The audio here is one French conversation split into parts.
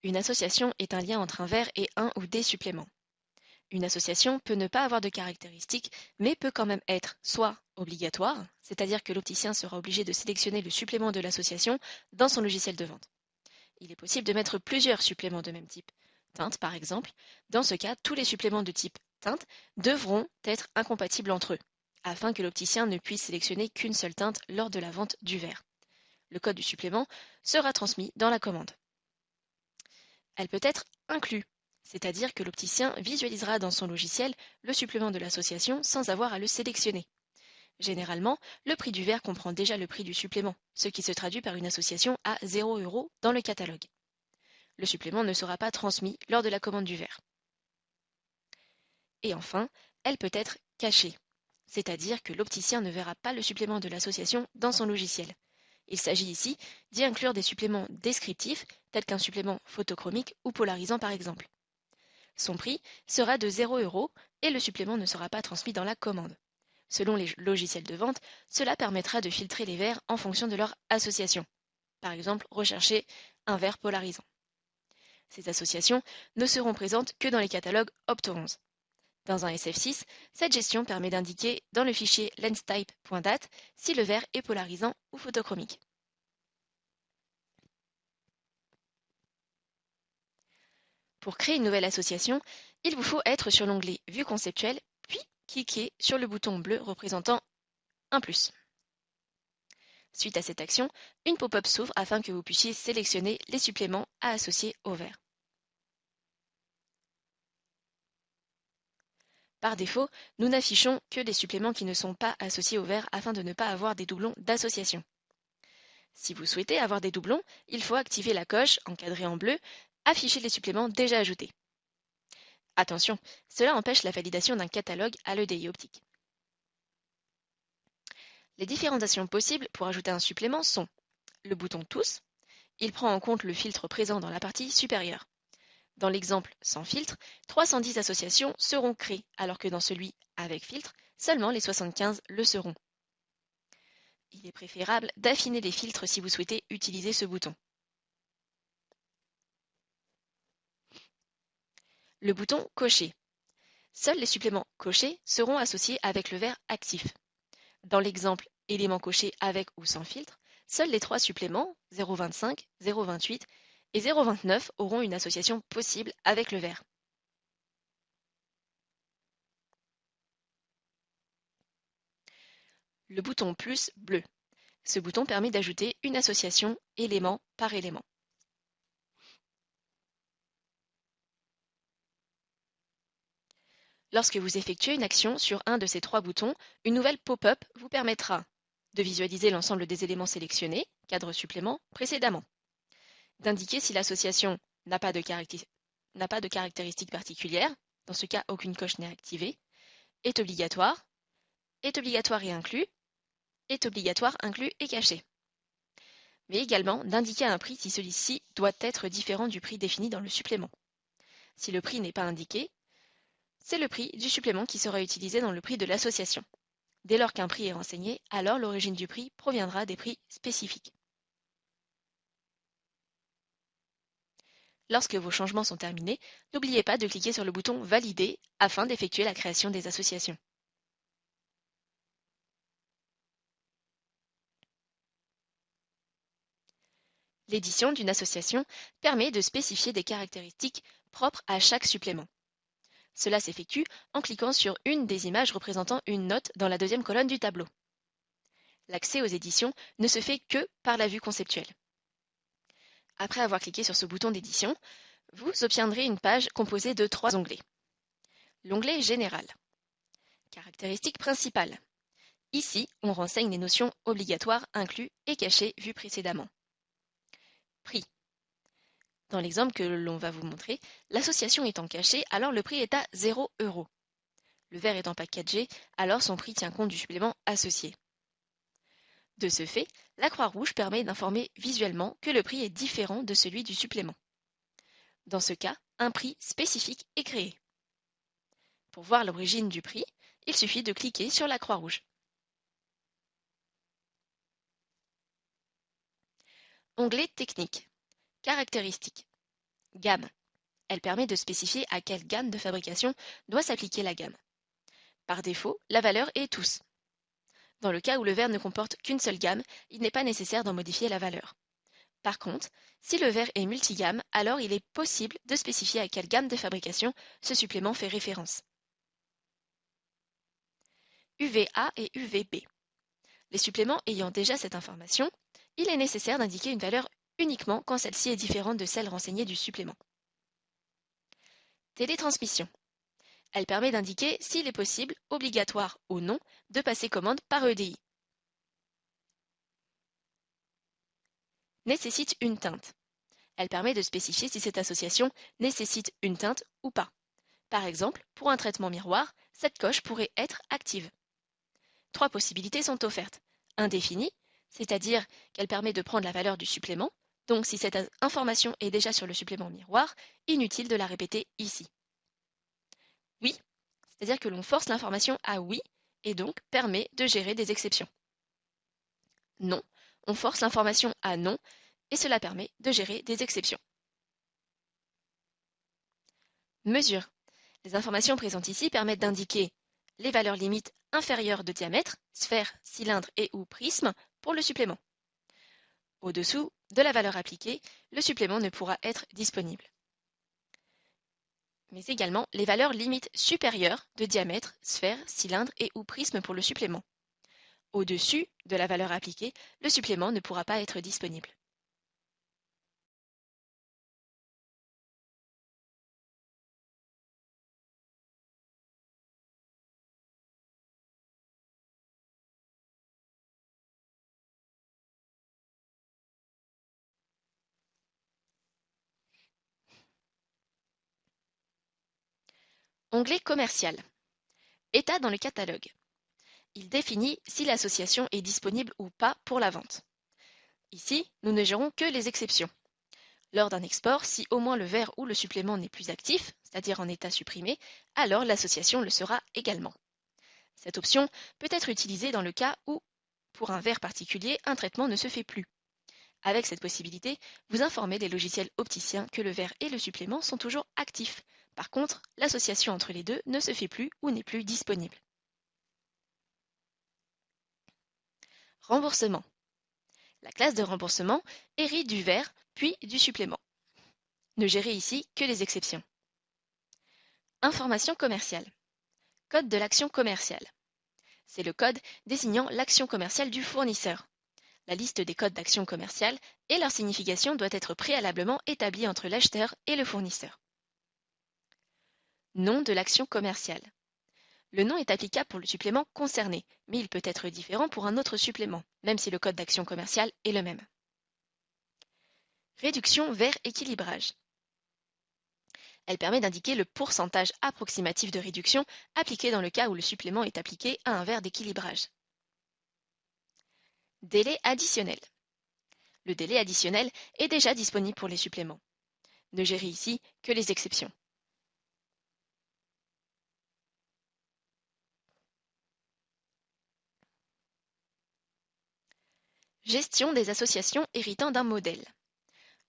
Une association est un lien entre un verre et un ou des suppléments. Une association peut ne pas avoir de caractéristiques, mais peut quand même être soit obligatoire, c'est-à-dire que l'opticien sera obligé de sélectionner le supplément de l'association dans son logiciel de vente. Il est possible de mettre plusieurs suppléments de même type, teinte par exemple. Dans ce cas, tous les suppléments de type teinte devront être incompatibles entre eux, afin que l'opticien ne puisse sélectionner qu'une seule teinte lors de la vente du verre. Le code du supplément sera transmis dans la commande. Elle peut être inclue, c'est-à-dire que l'opticien visualisera dans son logiciel le supplément de l'association sans avoir à le sélectionner. Généralement, le prix du verre comprend déjà le prix du supplément, ce qui se traduit par une association à 0 € dans le catalogue. Le supplément ne sera pas transmis lors de la commande du verre. Et enfin, elle peut être cachée, c'est-à-dire que l'opticien ne verra pas le supplément de l'association dans son logiciel. Il s'agit ici d'y inclure des suppléments descriptifs, tels qu'un supplément photochromique ou polarisant par exemple. Son prix sera de 0 € et le supplément ne sera pas transmis dans la commande. Selon les logiciels de vente, cela permettra de filtrer les verres en fonction de leur association. Par exemple, rechercher un verre polarisant. Ces associations ne seront présentes que dans les catalogues Opto11. Dans un SF6, cette gestion permet d'indiquer dans le fichier lenstype.dat si le verre est polarisant ou photochromique. Pour créer une nouvelle association, il vous faut être sur l'onglet Vue conceptuelle, puis cliquer sur le bouton bleu représentant un plus. Suite à cette action, une pop-up s'ouvre afin que vous puissiez sélectionner les suppléments à associer au verre. Par défaut, nous n'affichons que les suppléments qui ne sont pas associés au verre afin de ne pas avoir des doublons d'association. Si vous souhaitez avoir des doublons, il faut activer la coche, encadrée en bleu, afficher les suppléments déjà ajoutés. Attention, cela empêche la validation d'un catalogue à l'EDI optique. Les différentes actions possibles pour ajouter un supplément sont le bouton Tous, il prend en compte le filtre présent dans la partie supérieure. Dans l'exemple sans filtre, 310 associations seront créées, alors que dans celui avec filtre, seulement les 75 le seront. Il est préférable d'affiner les filtres si vous souhaitez utiliser ce bouton. Le bouton Cocher. Seuls les suppléments cochés seront associés avec le verre actif. Dans l'exemple éléments cochés avec ou sans filtre, seuls les trois suppléments 0,25, 0,28 et 0,29 auront une association possible avec le verre. Le bouton plus bleu. Ce bouton permet d'ajouter une association élément par élément. Lorsque vous effectuez une action sur un de ces trois boutons, une nouvelle pop-up vous permettra de visualiser l'ensemble des éléments sélectionnés, cadre supplément, précédemment, d'indiquer si l'association n'a pas de caractéristiques particulières, dans ce cas aucune coche n'est activée, est obligatoire et inclus, est obligatoire, inclus et caché. Mais également d'indiquer un prix si celui-ci doit être différent du prix défini dans le supplément. Si le prix n'est pas indiqué, c'est le prix du supplément qui sera utilisé dans le prix de l'association. Dès lors qu'un prix est renseigné, alors l'origine du prix proviendra des prix spécifiques. Lorsque vos changements sont terminés, n'oubliez pas de cliquer sur le bouton Valider afin d'effectuer la création des associations. L'édition d'une association permet de spécifier des caractéristiques propres à chaque supplément. Cela s'effectue en cliquant sur une des images représentant une note dans la deuxième colonne du tableau. L'accès aux éditions ne se fait que par la vue conceptuelle. Après avoir cliqué sur ce bouton d'édition, vous obtiendrez une page composée de trois onglets. L'onglet Général. Caractéristiques principales. Ici, on renseigne les notions obligatoires, inclus et cachées vues précédemment. Prix. Dans l'exemple que l'on va vous montrer, l'association étant cachée, alors le prix est à 0 €. Le verre étant packagé, alors son prix tient compte du supplément associé. De ce fait, la Croix-Rouge permet d'informer visuellement que le prix est différent de celui du supplément. Dans ce cas, un prix spécifique est créé. Pour voir l'origine du prix, il suffit de cliquer sur la Croix-Rouge. Onglet Technique. Caractéristiques. Gamme. Elle permet de spécifier à quelle gamme de fabrication doit s'appliquer la gamme. Par défaut, la valeur est tous. Dans le cas où le verre ne comporte qu'une seule gamme, il n'est pas nécessaire d'en modifier la valeur. Par contre, si le verre est multigamme, alors il est possible de spécifier à quelle gamme de fabrication ce supplément fait référence. UVA et UVB. Les suppléments ayant déjà cette information, il est nécessaire d'indiquer une valeur uniquement quand celle-ci est différente de celle renseignée du supplément. Télétransmission. Elle permet d'indiquer s'il est possible, obligatoire ou non, de passer commande par EDI. Nécessite une teinte. Elle permet de spécifier si cette association nécessite une teinte ou pas. Par exemple, pour un traitement miroir, cette coche pourrait être active. 3 possibilités sont offertes. Indéfinie, c'est-à-dire qu'elle permet de prendre la valeur du supplément, donc si cette information est déjà sur le supplément miroir, inutile de la répéter ici. Oui, c'est-à-dire que l'on force l'information à oui et donc permet de gérer des exceptions. Non, on force l'information à non et cela permet de gérer des exceptions. Mesure. Les informations présentes ici permettent d'indiquer les valeurs limites inférieures de diamètre, sphère, cylindre et ou prisme pour le supplément. Au-dessous de la valeur appliquée, le supplément ne pourra être disponible. Mais également les valeurs limites supérieures de diamètre, sphère, cylindre et ou prisme pour le supplément. Au-dessus de la valeur appliquée, le supplément ne pourra pas être disponible. Onglet commercial. État dans le catalogue. Il définit si l'association est disponible ou pas pour la vente. Ici, nous ne gérons que les exceptions. Lors d'un export, si au moins le verre ou le supplément n'est plus actif, c'est-à-dire en état supprimé, alors l'association le sera également. Cette option peut être utilisée dans le cas où, pour un verre particulier, un traitement ne se fait plus. Avec cette possibilité, vous informez les logiciels opticiens que le verre et le supplément sont toujours actifs. Par contre, l'association entre les deux ne se fait plus ou n'est plus disponible. Remboursement. La classe de remboursement hérite du verre puis du supplément. Ne gérez ici que les exceptions. Information commerciale. Code de l'action commerciale. C'est le code désignant l'action commerciale du fournisseur. La liste des codes d'action commerciale et leur signification doit être préalablement établie entre l'acheteur et le fournisseur. Nom de l'action commerciale. Le nom est applicable pour le supplément concerné, mais il peut être différent pour un autre supplément, même si le code d'action commerciale est le même. Réduction vers équilibrage. Elle permet d'indiquer le pourcentage approximatif de réduction appliqué dans le cas où le supplément est appliqué à un verre d'équilibrage. Délai additionnel. Le délai additionnel est déjà disponible pour les suppléments. Ne gérez ici que les exceptions. Gestion des associations héritant d'un modèle.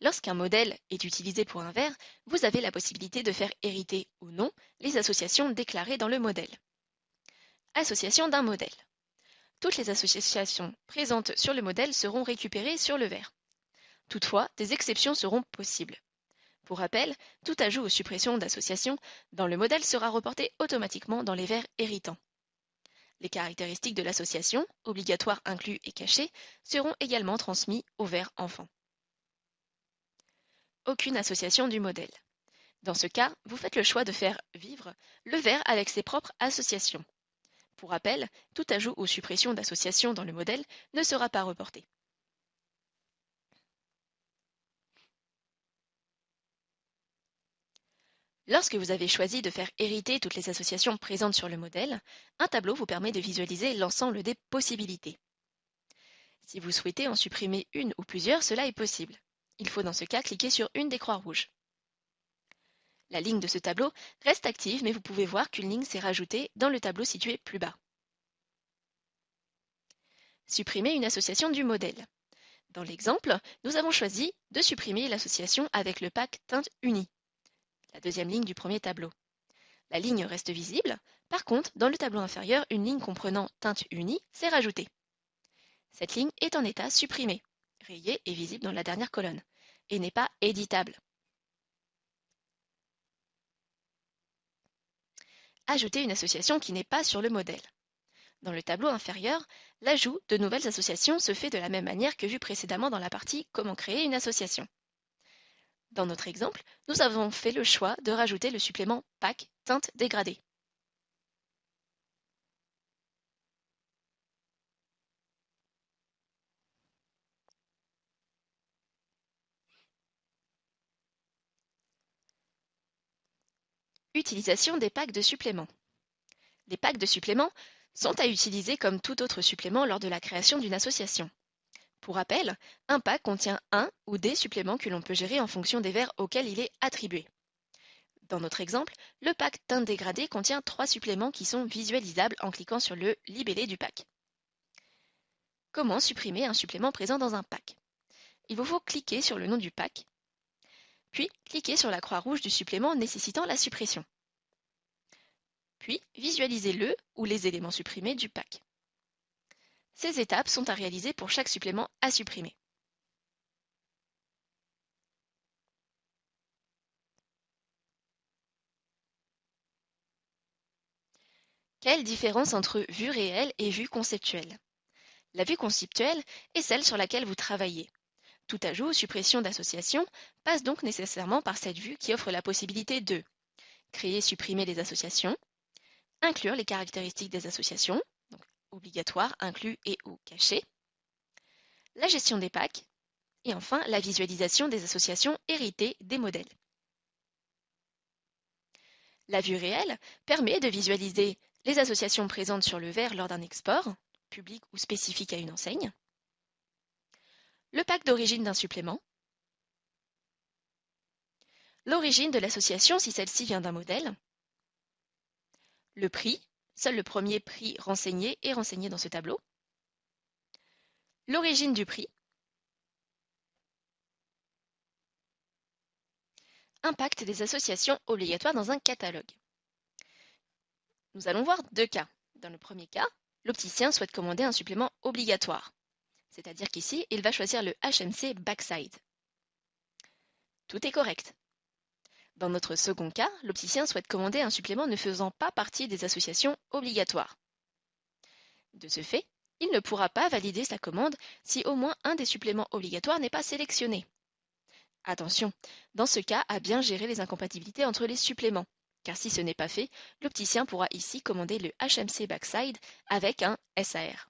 Lorsqu'un modèle est utilisé pour un verre, vous avez la possibilité de faire hériter ou non les associations déclarées dans le modèle. Association d'un modèle. Toutes les associations présentes sur le modèle seront récupérées sur le verre. Toutefois, des exceptions seront possibles. Pour rappel, tout ajout ou suppression d'associations dans le modèle sera reporté automatiquement dans les verres héritants. Les caractéristiques de l'association, obligatoires inclus et cachés, seront également transmis au verre enfant. Aucune association du modèle. Dans ce cas, vous faites le choix de faire vivre le verre avec ses propres associations. Pour rappel, tout ajout ou suppression d'associations dans le modèle ne sera pas reporté. Lorsque vous avez choisi de faire hériter toutes les associations présentes sur le modèle, un tableau vous permet de visualiser l'ensemble des possibilités. Si vous souhaitez en supprimer une ou plusieurs, cela est possible. Il faut dans ce cas cliquer sur une des croix rouges. La ligne de ce tableau reste active, mais vous pouvez voir qu'une ligne s'est rajoutée dans le tableau situé plus bas. Supprimer une association du modèle. Dans l'exemple, nous avons choisi de supprimer l'association avec le pack teinte unie, la deuxième ligne du premier tableau. La ligne reste visible, par contre, dans le tableau inférieur, une ligne comprenant teinte unie s'est rajoutée. Cette ligne est en état supprimé, rayée et visible dans la dernière colonne, et n'est pas éditable. Ajouter une association qui n'est pas sur le modèle. Dans le tableau inférieur, l'ajout de nouvelles associations se fait de la même manière que vu précédemment dans la partie Comment créer une association. Dans notre exemple, nous avons fait le choix de rajouter le supplément pack teinte dégradée. Utilisation des packs de suppléments. Les packs de suppléments sont à utiliser comme tout autre supplément lors de la création d'une association. Pour rappel, un pack contient un ou des suppléments que l'on peut gérer en fonction des vers auxquels il est attribué. Dans notre exemple, le pack teinte dégradée contient 3 suppléments qui sont visualisables en cliquant sur le libellé du pack. Comment supprimer un supplément présent dans un pack? Il vous faut cliquer sur le nom du pack, puis cliquer sur la croix rouge du supplément nécessitant la suppression. Puis visualiser le ou les éléments supprimés du pack. Ces étapes sont à réaliser pour chaque supplément à supprimer. Quelle différence entre vue réelle et vue conceptuelle? La vue conceptuelle est celle sur laquelle vous travaillez. Tout ajout ou suppression d'association passe donc nécessairement par cette vue qui offre la possibilité de créer, supprimer les associations, inclure les caractéristiques des associations, donc obligatoire, inclus et ou caché, la gestion des packs, et enfin la visualisation des associations héritées des modèles. La vue réelle permet de visualiser les associations présentes sur le verre lors d'un export, public ou spécifique à une enseigne, le pack d'origine d'un supplément, l'origine de l'association si celle-ci vient d'un modèle, le prix, seul le premier prix renseigné est renseigné dans ce tableau, l'origine du prix, impact des associations obligatoires dans un catalogue. Nous allons voir deux cas. Dans le premier cas, l'opticien souhaite commander un supplément obligatoire, c'est-à-dire qu'ici, il va choisir le HMC Backside. Tout est correct. Dans notre second cas, l'opticien souhaite commander un supplément ne faisant pas partie des associations obligatoires. De ce fait, il ne pourra pas valider sa commande si au moins un des suppléments obligatoires n'est pas sélectionné. Attention, dans ce cas, à bien gérer les incompatibilités entre les suppléments, car si ce n'est pas fait, l'opticien pourra ici commander le HMC Backside avec un SAR.